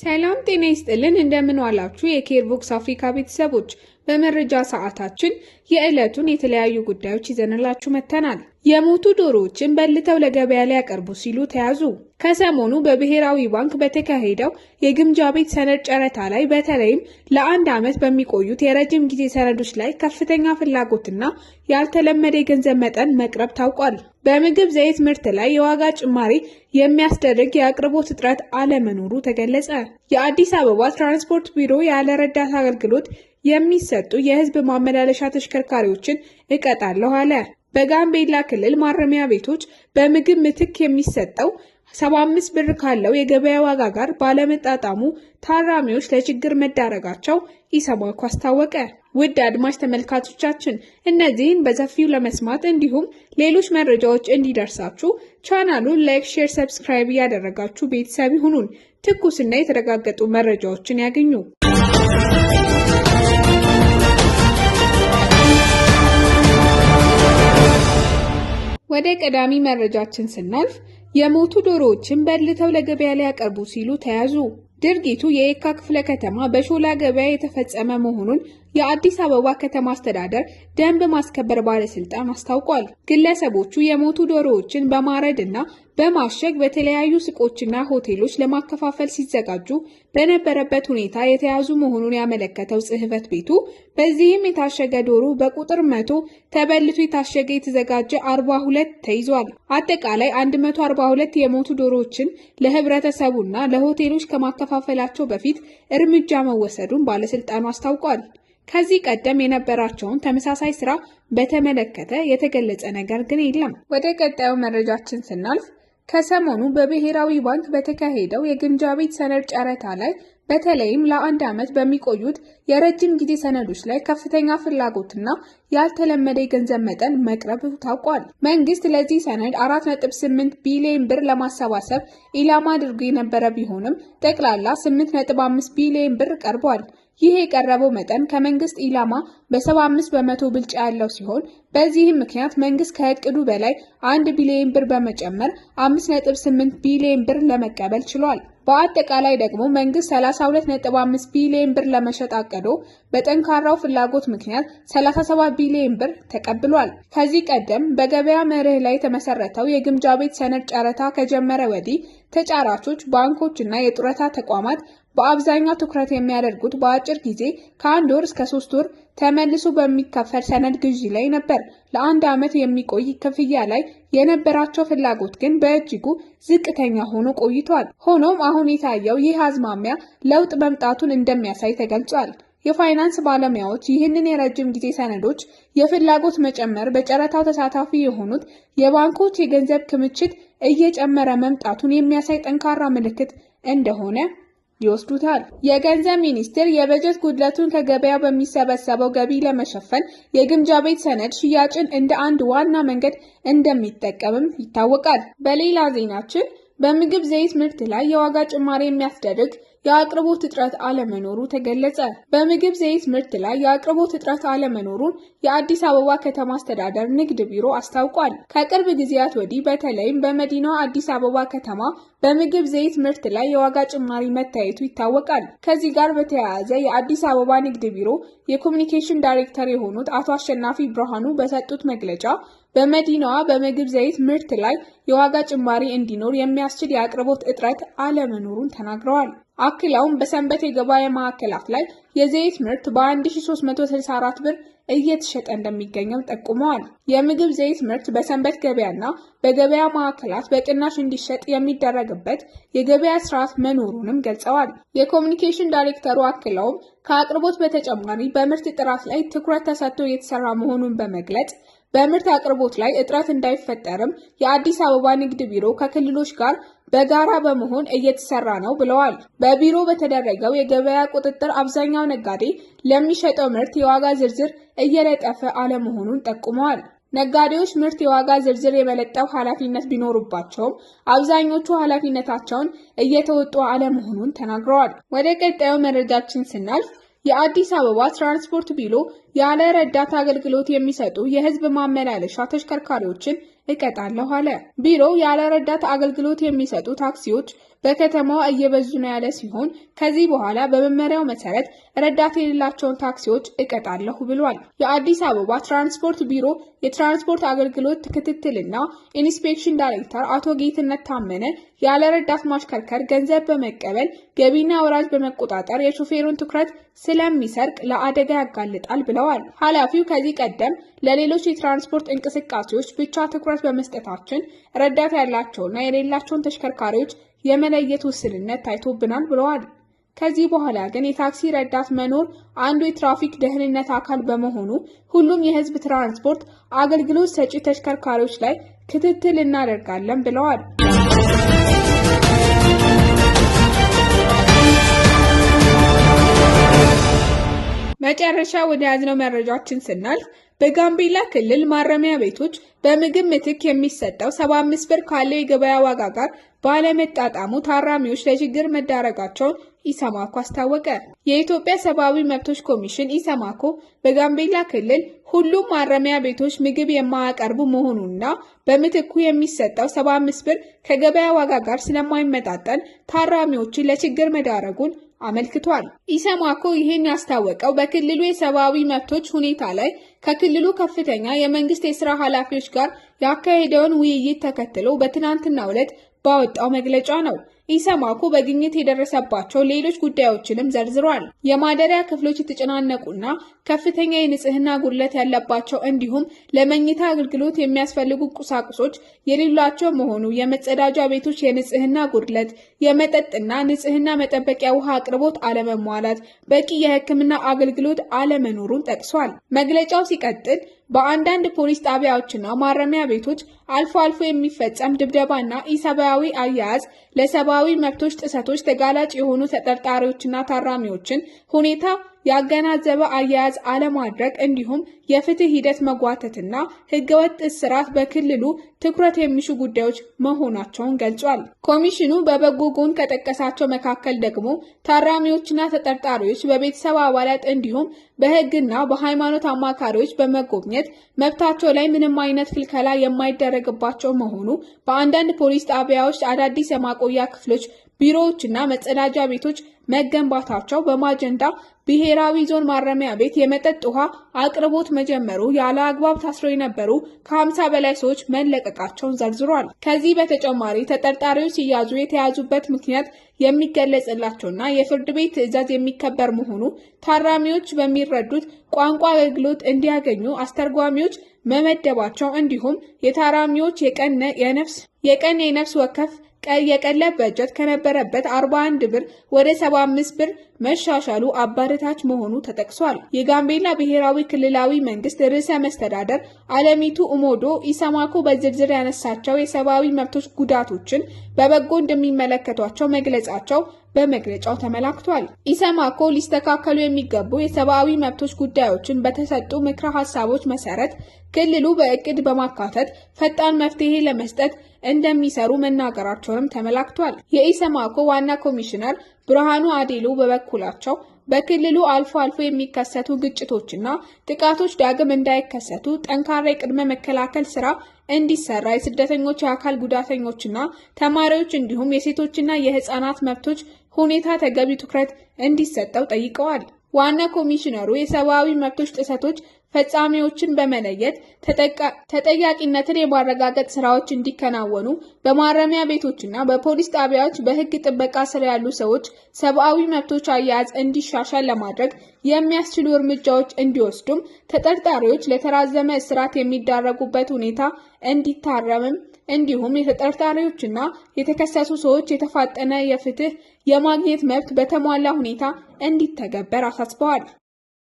ሰላም ጤና ይስጥልን እንደምን ዋላችሁ የኬርቦክስ አፍሪካ ቤተሰቦች በመረጃ ሰዓታችን የዕለቱን የተለያዩ ጉዳዮች ይዘንላችሁ መጥተናል። የሞቱ ዶሮዎችን በልተው ለገበያ ሊያቀርቡ ሲሉ ተያዙ። ከሰሞኑ በብሔራዊ ባንክ በተካሄደው የግምጃ ቤት ሰነድ ጨረታ ላይ በተለይም ለአንድ ዓመት በሚቆዩት የረጅም ጊዜ ሰነዶች ላይ ከፍተኛ ፍላጎትና ያልተለመደ የገንዘብ መጠን መቅረብ ታውቋል። በምግብ ዘይት ምርት ላይ የዋጋ ጭማሪ የሚያስደርግ የአቅርቦት እጥረት አለመኖሩ ተገለጸ። የአዲስ አበባ ትራንስፖርት ቢሮ ያለ ረዳት አገልግሎት የሚሰጡ የህዝብ ማመላለሻ ተሽከርካሪዎችን እቀጣለሁ አለ። በጋምቤላ ክልል ማረሚያ ቤቶች በምግብ ምትክ የሚሰጠው 75 ብር ካለው የገበያ ዋጋ ጋር ባለመጣጣሙ ታራሚዎች ለችግር መዳረጋቸው ኢሰማኮ አስታወቀ። ውድ አድማጭ ተመልካቾቻችን እነዚህን በሰፊው ለመስማት እንዲሁም ሌሎች መረጃዎች እንዲደርሳችሁ ቻናሉን ላይክ፣ ሼር፣ ሰብስክራይብ ያደረጋችሁ ቤተሰብ ይሁኑን። ትኩስና የተረጋገጡ መረጃዎችን ያገኙ። ወደ ቀዳሚ መረጃችን ስናልፍ የሞቱ ዶሮዎችን በልተው ለገበያ ሊያቀርቡ ሲሉ ተያዙ። ድርጊቱ የየካ ክፍለ ከተማ በሾላ ገበያ የተፈጸመ መሆኑን የአዲስ አበባ ከተማ አስተዳደር ደንብ ማስከበር ባለስልጣን አስታውቋል። ግለሰቦቹ የሞቱ ዶሮዎችን በማረድና በማሸግ በተለያዩ ሱቆችና ሆቴሎች ለማከፋፈል ሲዘጋጁ በነበረበት ሁኔታ የተያዙ መሆኑን ያመለከተው ጽሕፈት ቤቱ በዚህም የታሸገ ዶሮ በቁጥር 100 ተበልቶ የታሸገ የተዘጋጀ 42 ተይዟል። አጠቃላይ 142 የሞቱ ዶሮዎችን ለህብረተሰቡና ለሆቴሎች ከማከፋፈላቸው በፊት እርምጃ መወሰዱን ባለስልጣኑ አስታውቋል። ከዚህ ቀደም የነበራቸውን ተመሳሳይ ስራ በተመለከተ የተገለጸ ነገር ግን የለም። ወደ ቀጣዩ መረጃችን ስናልፍ ከሰሞኑ በብሔራዊ ባንክ በተካሄደው የግምጃ ቤት ሰነድ ጨረታ ላይ በተለይም ለአንድ ዓመት በሚቆዩት የረጅም ጊዜ ሰነዶች ላይ ከፍተኛ ፍላጎትና ያልተለመደ የገንዘብ መጠን መቅረቡ ታውቋል። መንግስት ለዚህ ሰነድ 4.8 ቢሊዮን ብር ለማሰባሰብ ኢላማ አድርጎ የነበረ ቢሆንም ጠቅላላ 8.5 ቢሊዮን ብር ቀርቧል። ይህ የቀረበው መጠን ከመንግስት ኢላማ በ75 በመቶ ብልጫ ያለው ሲሆን በዚህም ምክንያት መንግስት ከእቅዱ በላይ 1 ቢሊዮን ብር በመጨመር 5.8 ቢሊዮን ብር ለመቀበል ችሏል። በአጠቃላይ ደግሞ መንግስት 32.5 ቢሊዮን ብር ለመሸጥ አቅዶ በጠንካራው ፍላጎት ምክንያት 37 ቢሊዮን ብር ተቀብሏል። ከዚህ ቀደም በገበያ መርህ ላይ የተመሰረተው የግምጃ ቤት ሰነድ ጨረታ ከጀመረ ወዲህ ተጫራቾች፣ ባንኮች እና የጡረታ ተቋማት በአብዛኛው ትኩረት የሚያደርጉት በአጭር ጊዜ ከ1 ወር እስከ 3 ወር ተመልሶ በሚከፈል ሰነድ ግዢ ላይ ነበር። ለአንድ ዓመት የሚቆይ ክፍያ ላይ የነበራቸው ፍላጎት ግን በእጅጉ ዝቅተኛ ሆኖ ቆይቷል። ሆኖም አሁን የታየው ይህ አዝማሚያ ለውጥ መምጣቱን እንደሚያሳይ ተገልጿል። የፋይናንስ ባለሙያዎች ይህንን የረጅም ጊዜ ሰነዶች የፍላጎት መጨመር በጨረታው ተሳታፊ የሆኑት የባንኮች የገንዘብ ክምችት እየጨመረ መምጣቱን የሚያሳይ ጠንካራ ምልክት እንደሆነ ይወስዱታል። የገንዘብ ሚኒስቴር የበጀት ጉድለቱን ከገበያ በሚሰበሰበው ገቢ ለመሸፈን የግምጃ ቤት ሰነድ ሽያጭን እንደ አንድ ዋና መንገድ እንደሚጠቀምም ይታወቃል። በሌላ ዜናችን በምግብ ዘይት ምርት ላይ የዋጋ ጭማሪ የሚያስደርግ የአቅርቦት እጥረት አለመኖሩ ተገለጸ። በምግብ ዘይት ምርት ላይ የአቅርቦት እጥረት አለመኖሩን የአዲስ አበባ ከተማ አስተዳደር ንግድ ቢሮ አስታውቋል። ከቅርብ ጊዜያት ወዲህ በተለይም በመዲናዋ አዲስ አበባ ከተማ በምግብ ዘይት ምርት ላይ የዋጋ ጭማሪ መታየቱ ይታወቃል። ከዚህ ጋር በተያያዘ የአዲስ አበባ ንግድ ቢሮ የኮሚኒኬሽን ዳይሬክተር የሆኑት አቶ አሸናፊ ብርሃኑ በሰጡት መግለጫ በመዲናዋ በምግብ ዘይት ምርት ላይ የዋጋ ጭማሪ እንዲኖር የሚያስችል የአቅርቦት እጥረት አለመኖሩን ተናግረዋል። አክለውም በሰንበት የገበያ ማዕከላት ላይ የዘይት ምርት በ1364 ብር እየተሸጠ እንደሚገኘው ጠቁመዋል። የምግብ ዘይት ምርት በሰንበት ገበያና በገበያ ማዕከላት በቅናሽ እንዲሸጥ የሚደረግበት የገበያ ስርዓት መኖሩንም ገልጸዋል። የኮሚኒኬሽን ዳይሬክተሩ አክለውም ከአቅርቦት በተጨማሪ በምርት ጥራት ላይ ትኩረት ተሰጥቶ የተሰራ መሆኑን በመግለጽ በምርት አቅርቦት ላይ እጥረት እንዳይፈጠርም የአዲስ አበባ ንግድ ቢሮ ከክልሎች ጋር በጋራ በመሆን እየተሰራ ነው ብለዋል። በቢሮ በተደረገው የገበያ ቁጥጥር አብዛኛው ነጋዴ ለሚሸጠው ምርት የዋጋ ዝርዝር እየለጠፈ አለመሆኑን ጠቁመዋል። ነጋዴዎች ምርት የዋጋ ዝርዝር የመለጠፍ ኃላፊነት ቢኖርባቸውም አብዛኞቹ ኃላፊነታቸውን እየተወጡ አለመሆኑን ተናግረዋል። ወደ ቀጣዩ መረጃችን ስናልፍ የአዲስ አበባ ትራንስፖርት ቢሮ ያለ ረዳት አገልግሎት የሚሰጡ የህዝብ ማመላለሻ ተሽከርካሪዎችን እቀጣለሁ አለ። ቢሮው ያለ ረዳት አገልግሎት የሚሰጡ ታክሲዎች በከተማዋ እየበዙ ነው ያለ ሲሆን ከዚህ በኋላ በመመሪያው መሰረት ረዳት የሌላቸውን ታክሲዎች እቀጣለሁ ብሏል። የአዲስ አበባ ትራንስፖርት ቢሮ የትራንስፖርት አገልግሎት ክትትልና ኢንስፔክሽን ዳይሬክተር አቶ ጌትነት ታመነ ያለ ረዳት ማሽከርከር ገንዘብ በመቀበል ገቢና ወራጅ በመቆጣጠር የሾፌሩን ትኩረት ስለሚሰርቅ ለአደጋ ያጋልጣል ብለዋል። ኃላፊው ከዚህ ቀደም ለሌሎች የትራንስፖርት እንቅስቃሴዎች ብቻ ትኩረት በመስጠታችን ረዳት ያላቸውና የሌላቸውን ተሽከርካሪዎች የመለየት ውስንነት ታይቶብናል ብለዋል። ከዚህ በኋላ ግን የታክሲ ረዳት መኖር አንዱ የትራፊክ ደህንነት አካል በመሆኑ ሁሉም የህዝብ ትራንስፖርት አገልግሎት ሰጪ ተሽከርካሪዎች ላይ ክትትል እናደርጋለን ብለዋል። መጨረሻ ወደ ያዝነው መረጃችን ስናልፍ በጋምቤላ ክልል ማረሚያ ቤቶች በምግብ ምትክ የሚሰጠው 75 ብር ካለው የገበያ ዋጋ ጋር ባለመጣጣሙ ታራሚዎች ለችግር መዳረጋቸውን ኢሰማኮ አስታወቀ። የኢትዮጵያ ሰብአዊ መብቶች ኮሚሽን ኢሰማኮ በጋምቤላ ክልል ሁሉም ማረሚያ ቤቶች ምግብ የማያቀርቡ መሆኑንና በምትኩ የሚሰጠው 75 ብር ከገበያ ዋጋ ጋር ስለማይመጣጠን ታራሚዎችን ለችግር መዳረጉን አመልክቷል። ኢሰማኮ ይህን ያስታወቀው በክልሉ የሰብአዊ መብቶች ሁኔታ ላይ ከክልሉ ከፍተኛ የመንግስት የሥራ ኃላፊዎች ጋር ያካሄደውን ውይይት ተከትሎ በትናንትናው ዕለት ባወጣው መግለጫ ነው። ኢሰማኮ በግኝት የደረሰባቸው ሌሎች ጉዳዮችንም ዘርዝሯል። የማደሪያ ክፍሎች የተጨናነቁና ከፍተኛ የንጽህና ጉድለት ያለባቸው እንዲሁም ለመኝታ አገልግሎት የሚያስፈልጉ ቁሳቁሶች የሌሏቸው መሆኑ፣ የመጸዳጃ ቤቶች የንጽህና ጉድለት፣ የመጠጥና ንጽህና መጠበቂያ ውሃ አቅርቦት አለመሟላት፣ በቂ የሕክምና አገልግሎት አለመኖሩን ጠቅሷል። መግለጫው ሲቀጥል በአንዳንድ ፖሊስ ጣቢያዎችና ማረሚያ ቤቶች አልፎ አልፎ የሚፈጸም ድብደባና ኢሰብአዊ አያያዝ ለሰብአዊ መብቶች ጥሰቶች ተጋላጭ የሆኑ ተጠርጣሪዎችና ታራሚዎችን ሁኔታ ያገናዘበ አያያዝ አለማድረግ እንዲሁም የፍትህ ሂደት መጓተትና ህገወጥ እስራት በክልሉ ትኩረት የሚሹ ጉዳዮች መሆናቸውን ገልጿል። ኮሚሽኑ በበጎ ጎን ከጠቀሳቸው መካከል ደግሞ ታራሚዎችና ተጠርጣሪዎች በቤተሰብ አባላት እንዲሁም በህግና በሃይማኖት አማካሪዎች በመጎብኘት መብታቸው ላይ ምንም አይነት ክልከላ የማይደረግባቸው መሆኑ፣ በአንዳንድ ፖሊስ ጣቢያዎች አዳዲስ የማቆያ ክፍሎች፣ ቢሮዎችና መጸዳጃ ቤቶች መገንባታቸው፣ በማጀንዳ ብሔራዊ ዞን ማረሚያ ቤት የመጠጥ ውሃ አቅርቦት መጀመሩ፣ ያለ አግባብ ታስረው የነበሩ ከ50 በላይ ሰዎች መለቀቃቸውን ዘርዝሯል። ከዚህ በተጨማሪ ተጠርጣሪዎች ሲያዙ የተያዙበት ምክንያት የሚገለጽላቸውና የፍርድ ቤት ትዕዛዝ የሚከበር መሆኑ፣ ታራሚዎች በሚረዱት ቋንቋ አገልግሎት እንዲያገኙ አስተርጓሚዎች መመደባቸው እንዲሁም የታራሚዎች የቀን የነፍስ ወከፍ የቀለብ በጀት ከነበረበት 41 ብር ወደ 75 ብር መሻሻሉ አበረታች መሆኑ ተጠቅሷል። የጋምቤላ ብሔራዊ ክልላዊ መንግስት ርዕሰ መስተዳደር አለሚቱ ኡሞዶ ኢሰማኮ በዝርዝር ያነሳቸው የሰብአዊ መብቶች ጉዳቶችን በበጎ እንደሚመለከቷቸው መግለጻቸው በመግለጫው ተመላክቷል። ኢሰማኮ ሊስተካከሉ የሚገቡ የሰብአዊ መብቶች ጉዳዮችን በተሰጡ ምክረ ሀሳቦች መሰረት ክልሉ በእቅድ በማካተት ፈጣን መፍትሄ ለመስጠት እንደሚሰሩ መናገራቸውንም ተመላክቷል። የኢሰማኮ ዋና ኮሚሽነር ብርሃኑ አዴሎ በበኩላቸው በክልሉ አልፎ አልፎ የሚከሰቱ ግጭቶችና ጥቃቶች ዳግም እንዳይከሰቱ ጠንካራ የቅድመ መከላከል ስራ እንዲሰራ፣ የስደተኞች፣ የአካል ጉዳተኞችና ተማሪዎች እንዲሁም የሴቶችና የህፃናት መብቶች ሁኔታ ተገቢ ትኩረት እንዲሰጠው ጠይቀዋል። ዋና ኮሚሽነሩ የሰብአዊ መብቶች ጥሰቶች ፈጻሚዎችን በመለየት ተጠያቂነትን የማረጋገጥ ስራዎች እንዲከናወኑ፣ በማረሚያ ቤቶችና በፖሊስ ጣቢያዎች በህግ ጥበቃ ስር ያሉ ሰዎች ሰብአዊ መብቶች አያያዝ እንዲሻሻል ለማድረግ የሚያስችሉ እርምጃዎች እንዲወስዱም፣ ተጠርጣሪዎች ለተራዘመ እስራት የሚዳረጉበት ሁኔታ እንዲታረምም እንዲሁም የተጠርጣሪዎችና የተከሰሱ ሰዎች የተፋጠነ የፍትህ የማግኘት መብት በተሟላ ሁኔታ እንዲተገበር አሳስበዋል።